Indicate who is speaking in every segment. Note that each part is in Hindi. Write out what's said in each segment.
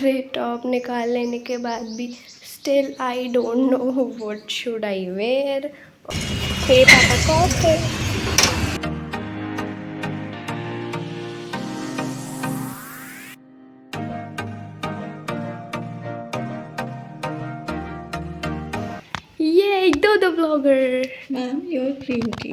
Speaker 1: सारे टॉप निकाल लेने के बाद भी still I don't know what should I wear. Hey पापा कॉफी। ये दो blogger.
Speaker 2: Ma'am your green tea.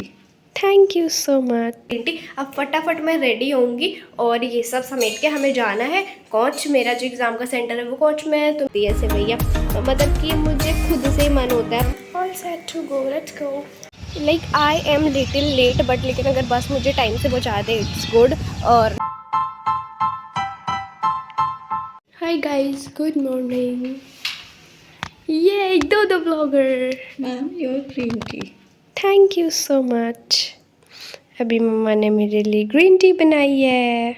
Speaker 1: Thank you so much बेटी। अब फटाफट मैं रेडी होंगी और ये सब समेट के हमें जाना है कोच। मेरा जो एग्ज़ाम का सेंटर है वो कोच में है। तो ऐसे भैया तो मतलब कि मुझे खुद से ही मन होता है all set to go, let's go. Like I am little late but लेकिन अगर बस मुझे टाइम से पहुँचा दे इट्स गुड। और हाय गाइस, गुड मॉर्निंग। ये दो blogger.
Speaker 2: Ma'am your green tea.
Speaker 1: Thank you so much. अभी मम्मा ने मेरे लिए ग्रीन टी बनाई है।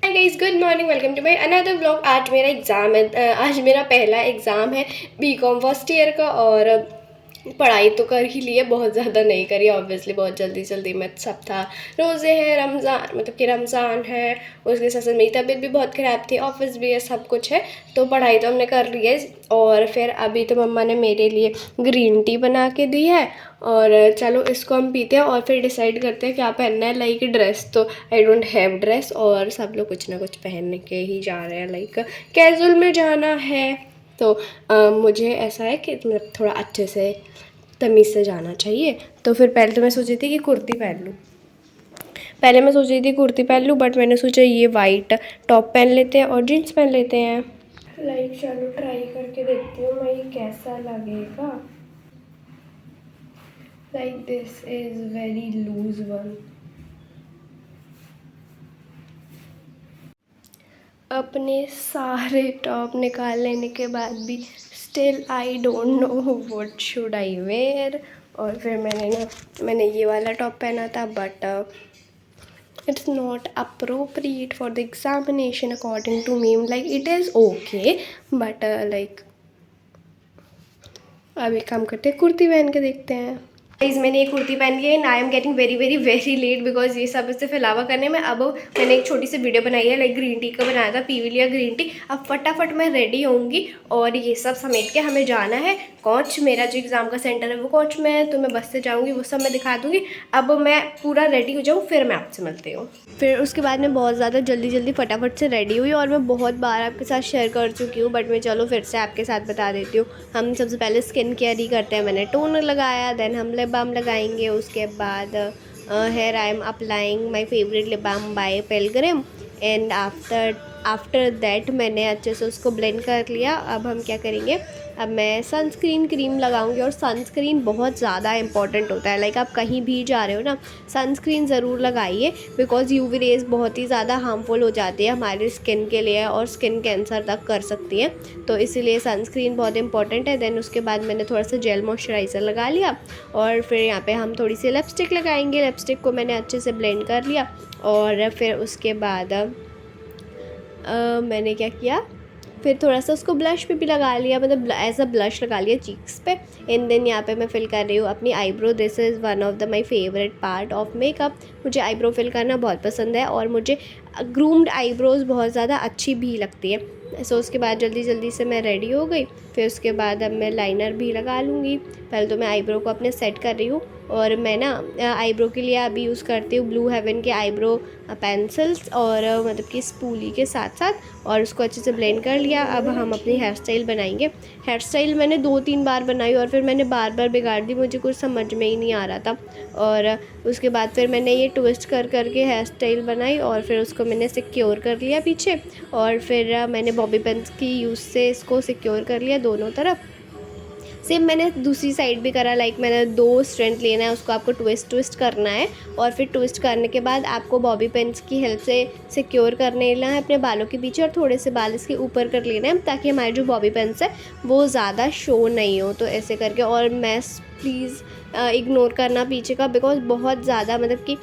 Speaker 1: Hi guys, good morning, welcome to my another blog. आज मेरा एग्ज़ाम है, आज मेरा पहला एग्ज़ाम है बीकॉम फर्स्ट ईयर का। और पढ़ाई तो कर ही ली है, बहुत ज़्यादा नहीं करी ऑब्वियसली, बहुत जल्दी में सब था। रोज़े हैं, रमज़ान मतलब कि रमज़ान है, उसके साथ साथ मेरी तबीयत भी बहुत ख़राब थी, ऑफिस भी है, सब कुछ है। तो पढ़ाई तो हमने कर ली है। और फिर अभी तो मम्मा ने मेरे लिए ग्रीन टी बना के दी है और चलो इसको हम पीते हैं और फिर डिसाइड करते हैं क्या पहनना है। लाइक ड्रेस तो आई डोंट हैव ड्रेस और सब लोग कुछ ना कुछ पहन के ही जा रहे हैं, लाइक कैजुअल में जाना है। तो मुझे ऐसा है कि मतलब थोड़ा अच्छे से तमीज़ से जाना चाहिए। तो फिर पहले तो मैं सोची थी कि कुर्ती पहन लूँ, बट मैंने सोचा ये वाइट टॉप पहन लेते हैं और जीन्स पहन लेते हैं। लाइक चलो ट्राई करके देखती हूँ मैं ये कैसा लगेगा। Like this is very loose one. अपने सारे टॉप निकाल लेने के बाद भी still I don't know what should I wear. और फिर मैंने ये वाला टॉप पहना था but it's not appropriate for the examination according to me. Like it is okay but like अब एक काम करते हैं, कुर्ती पहन के देखते हैं। गाइस मैंने ये कुर्ती पहन ली है and I am getting very late because ये सब सिर्फ अलावा करने में। अब मैंने एक छोटी सी वीडियो बनाई है, लाइक ग्रीन टी का बनाया था, पी भी लिया ग्रीन टी। अब फटाफट मैं रेडी होंगी और ये सब समेट के हमें जाना है कोच। मेरा जो एग्ज़ाम का सेंटर है वो कोच में है, तो मैं बस से जाऊँगी, वो सब मैं दिखा दूँगी। अब मैं पूरा रेडी हो जाऊँ फिर मैं आपसे मिलती हूँ। फिर उसके बाद मैं बहुत ज़्यादा जल्दी फटाफट से रेडी हुई और मैं बहुत बार आपके साथ शेयर कर चुकी हूँ बट मैं चलो फिर से आपके साथ बता देती हूँ। हम सबसे पहले स्किन केयर ही करते हैं। मैंने टोनर लगाया, देन हम लिप बाम लगाएंगे, उसके बाद here I am applying my favourite lip balm by Pilgrim and after that मैंने अच्छे से उसको ब्लेंड कर लिया। अब हम क्या करेंगे, अब मैं सनस्क्रीन क्रीम लगाऊंगी और सनस्क्रीन बहुत ज़्यादा इंपॉर्टेंट होता है। लाइक आप कहीं भी जा रहे हो ना, सनस्क्रीन ज़रूर लगाइए बिकॉज यूवी रेज़ बहुत ही ज़्यादा हार्मफुल हो जाती है हमारी स्किन के लिए और स्किन कैंसर तक कर सकती है, तो इसीलिए सनस्क्रीन बहुत इंपॉर्टेंट है। देन उसके बाद मैंने थोड़ा सा जेल मॉइस्चराइज़र लगा लिया और फिर यहाँ पे हम थोड़ी सी लिपस्टिक लगाएंगे। लिपस्टिक को मैंने अच्छे से ब्लेंड कर लिया और फिर उसके बाद मैंने क्या किया, फिर थोड़ा सा उसको ब्लश पे भी लगा लिया, मतलब एज अ ब्लश लगा लिया चीक्स पे। एंड देन यहाँ पे मैं फिल कर रही हूँ अपनी eyebrow. This is one of the my favourite part of makeup. मुझे आईब्रो फिल करना बहुत पसंद है और मुझे ग्रूम्ड आईब्रोज़ बहुत ज़्यादा अच्छी भी लगती है। सो उसके बाद जल्दी से मैं रेडी हो गई। फिर उसके बाद अब मैं लाइनर भी लगा लूँगी। पहले तो मैं आईब्रो को अपने सेट कर रही हूँ और मैं ना आईब्रो के लिए अभी यूज़ करती हूँ ब्लू हेवन के आईब्रो पेंसिल्स और मतलब कि स्पूली के साथ और उसको अच्छे से ब्लेंड कर लिया। अब हम अपनी हेयर स्टाइल बनाएंगे। हेयर स्टाइल मैंने 2-3 बार बनाई और फिर मैंने बार बिगाड़ दी, मुझे कुछ समझ में ही नहीं आ रहा था। और उसके बाद फिर मैंने ये ट्विस्ट कर के हेयर स्टाइल बनाई और फिर उसको मैंने सिक्योर कर लिया पीछे और फिर मैंने बॉबी पिन्स की यूज़ से इसको सिक्योर कर लिया दोनों तरफ। सेम मैंने दूसरी साइड भी करा, लाइक मैंने 2 स्ट्रैंड लेना है, उसको आपको ट्विस्ट करना है और फिर ट्विस्ट करने के बाद आपको बॉबी पिन्स की हेल्प से सिक्योर करने लेना है अपने बालों के पीछे और थोड़े से बाल इसके ऊपर कर लेना है ताकि हमारे जो बॉबी पिन्स है वो ज़्यादा शो नहीं हो। तो ऐसे करके, और मैस प्लीज़ इग्नोर करना पीछे का बिकॉज बहुत ज़्यादा मतलब कि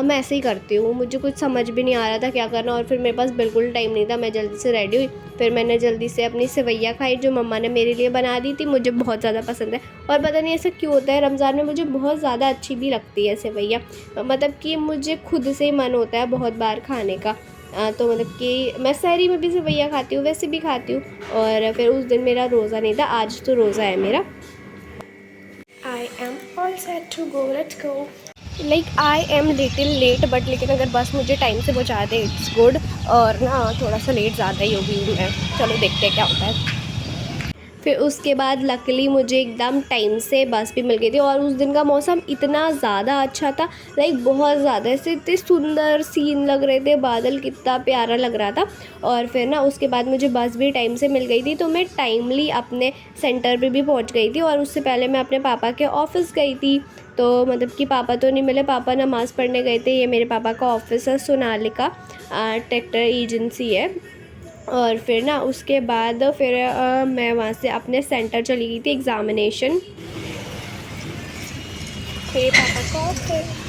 Speaker 1: मैं ऐसे ही करती हूँ, मुझे कुछ समझ भी नहीं आ रहा था क्या करना और फिर मेरे पास बिल्कुल टाइम नहीं था। मैं जल्दी से रेडी हुई, फिर मैंने जल्दी से अपनी सेवैया खाई जो मम्मा ने मेरे लिए बना दी थी। मुझे बहुत ज़्यादा पसंद है और पता नहीं ऐसा क्यों होता है, रमज़ान में मुझे बहुत ज़्यादा अच्छी भी लगती है सेवैया, मतलब कि मुझे खुद से ही मन होता है बहुत बार खाने का। तो मतलब कि मैं सहरी में भी सेवैयाँ खाती हूँ, वैसे भी खाती हूँ। और फिर उस दिन मेरा रोज़ा नहीं था, आज तो रोज़ा है मेरा। I am all set to go, let's go. Like I am little late, but लेकिन अगर बस मुझे टाइम से पहुँचा दे इट्स गुड। और ना थोड़ा सा लेट ज़्यादा ही होगी मैं, चलो देखते हैं क्या होता है। फिर उसके बाद लकीली मुझे एकदम टाइम से बस भी मिल गई थी। और उस दिन का मौसम इतना ज़्यादा अच्छा था, लाइक बहुत ज़्यादा, ऐसे इतने सुंदर सीन लग रहे थे, बादल कितना प्यारा लग रहा था। और फिर ना उसके बाद मुझे बस भी टाइम से मिल गई थी, तो मैं टाइमली अपने सेंटर पे भी पहुंच गई थी। और उससे पहले मैं अपने पापा के ऑफ़िस गई थी। तो मतलब कि पापा तो नहीं मिले, पापा नमाज़ पढ़ने गए थे। ये मेरे पापा का ऑफिस है, सोनालिका ट्रैक्टर एजेंसी है। और फिर ना उसके बाद फिर मैं वहाँ से अपने सेंटर चली गई थी एग्ज़ामिनेशन। मेरे पापा का ऑफिस,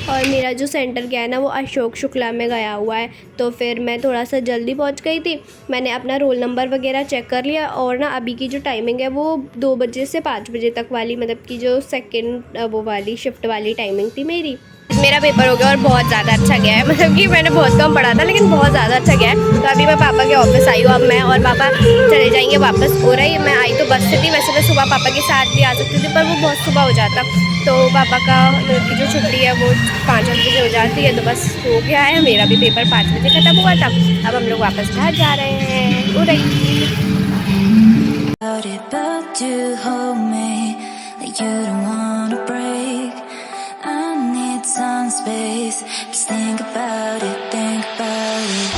Speaker 1: और मेरा जो सेंटर गया है ना वो अशोक शुक्ला में गया हुआ है। तो फिर मैं थोड़ा सा जल्दी पहुंच गई थी। मैंने अपना रोल नंबर वगैरह चेक कर लिया। और ना अभी की जो टाइमिंग है वो 2 बजे से 5 बजे तक वाली, मतलब कि जो सेकंड वो वाली शिफ्ट वाली टाइमिंग थी मेरी। मेरा पेपर हो गया और बहुत ज़्यादा अच्छा गया है, मतलब कि मैंने बहुत कम पढ़ा था लेकिन बहुत ज़्यादा अच्छा गया है। तो अभी मैं पापा के ऑफिस आई हूँ, अब मैं और पापा चले जाएंगे वापस। हो रही मैं आई तो बस से थी, वैसे मैं सुबह पापा के साथ भी आ सकती थी पर वो बहुत सुबह हो जाता। तो पापा का मतलब की जो छुट्टी है वो 5-8 बजे हो जाती है, तो बस हो गया है। मेरा भी पेपर 5 बजे ख़त्म हुआ था। अब हम लोग वापस घर जा रहे हैं। हो रही
Speaker 3: But you hold me like you don't wanna break. I need some space. Just think about it, think about it.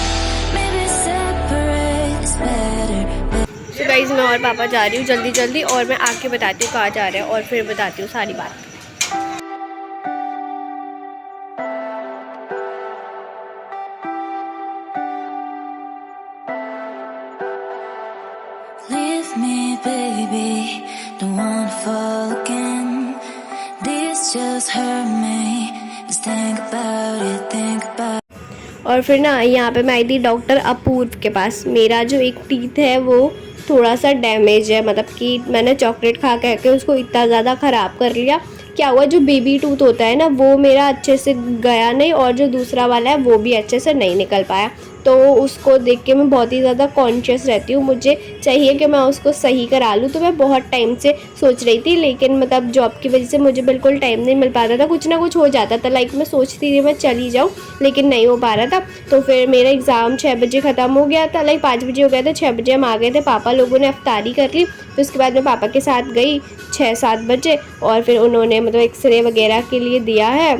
Speaker 3: Maybe separate is better.
Speaker 1: तो गाइस मैं और पापा जा रही हूँ जल्दी जल्दी, और मैं आके बताती हूँ कहाँ जा रहे हैं और फिर बताती हूँ सारी बात।
Speaker 3: Leave me, baby. Don't wanna fall again. This just hurt me. Just think about it, think about it.
Speaker 1: और फिर ना यहाँ पे मैं आई थी डॉक्टर अपूर्व के पास। मेरा जो एक टीथ है वो थोड़ा सा डैमेज है, मतलब कि मैंने चॉकलेट खा के उसको इतना ज़्यादा ख़राब कर लिया। क्या हुआ, जो बेबी टूथ होता है ना वो मेरा अच्छे से गया नहीं, और जो दूसरा वाला है वो भी अच्छे से नहीं निकल पाया। तो उसको देख के मैं बहुत ही ज़्यादा कॉन्शियस रहती हूँ, मुझे चाहिए कि मैं उसको सही करा लूँ। तो मैं बहुत टाइम से सोच रही थी, लेकिन मतलब जॉब की वजह से मुझे बिल्कुल टाइम नहीं मिल पाता था, कुछ ना कुछ हो जाता था। लाइक मैं सोचती थी मैं चली जाऊँ, लेकिन नहीं हो पा रहा था। तो फिर मेरा एग्ज़ाम 6 बजे ख़त्म हो गया था, लाइक 5 बजे हो गया था, 6 बजे हम आ गए थे। पापा लोगों ने अफ्तारी कर ली। फिर उसके बाद मैं पापा के साथ गई 6-7 बजे, और फिर उन्होंने मतलब एक्सरे वगैरह के लिए दिया है।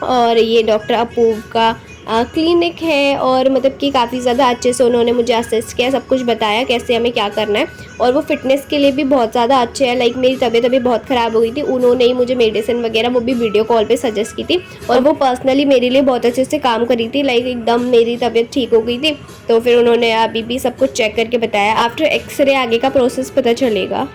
Speaker 1: और ये डॉक्टर अपूर्व का क्लिनिक है, और मतलब कि काफ़ी ज़्यादा अच्छे से उन्होंने मुझे असिस्ट किया, सब कुछ बताया कैसे हमें क्या करना है। और वो फिटनेस के लिए भी बहुत ज़्यादा अच्छे हैं। लाइक मेरी तबीयत अभी बहुत ख़राब हो गई थी, उन्होंने ही मुझे मेडिसिन वगैरह वो भी वीडियो कॉल पे सजेस्ट की थी, और वो पर्सनली मेरे लिए बहुत अच्छे से काम करी थी। लाइक एकदम मेरी तबीयत ठीक हो गई थी। तो फिर उन्होंने अभी भी सब कुछ चेक करके बताया। आफ्टर एक्सरे आगे का प्रोसेस पता चलेगा।